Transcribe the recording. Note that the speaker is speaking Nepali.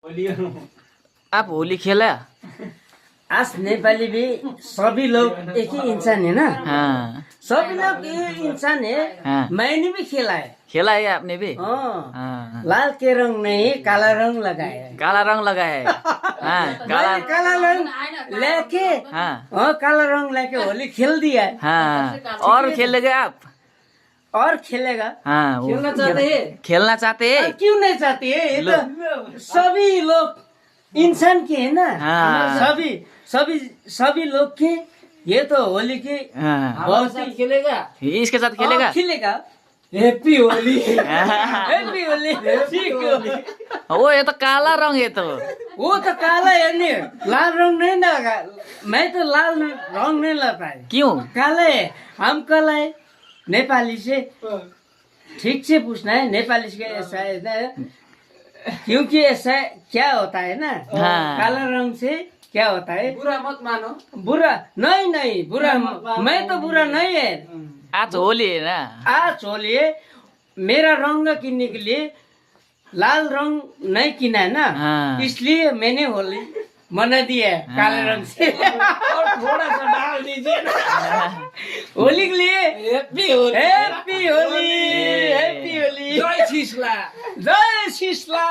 आप होली खेला? आज नेपाली भी सभी लोग एक ही इंसान है ना, हाँ सभी लोग एक इंसान है। हाँ। मैंने भी खेला है। खेला है आपने भी? हाँ। हाँ। लाल के रंग नहीं, काला रंग लगाया है। काला रंग लगा है। हाँ काला। मैंने काला रंग लेके हाँ काला रंग लेके होली खेल दिया है। हाँ। और खेलेगा आप? और खेलेगा। हाँ खेलना चाहते हैं? खेलना चाहते हैं? क्यों नहीं चाहते? ये तो सभी लोग इंसान के है ना। हाँ। सभी लोग के ये तो होली के हाँ। बहुत ही खेलेगा। इसके साथ खेलेगा? खेलेगा। हैप्पी होली। हैप्पी होली। ठीक होली। वो ये तो काला रंग है तो। वो तो काला है नहीं, लाल रंग नहीं लगा। मैं तो लाल रंग नहीं लगा है। क्यों? काला है, हम काला है। नेपाली से ठीक से पूछना है, नेपाली से ऐसा है ना, क्योंकि ऐसा क्या होता है ना। हाँ। काला रंग से क्या होता है? बुरा मत मानो। बुरा नहीं बुरा, मैं तो बुरा नहीं है। आज होली है ना। आज होली है, मेरा रंग किनने के लिए लाल रंग नहीं किना है ना। हाँ। इसलिए मैंने होली मना दिया है काले रंग से। और थोड़ा सा डाल दीजिए ना होली के लिए। Happy Holi. Happy Holi. Happy Holi. जय शिशला। जय शिशला।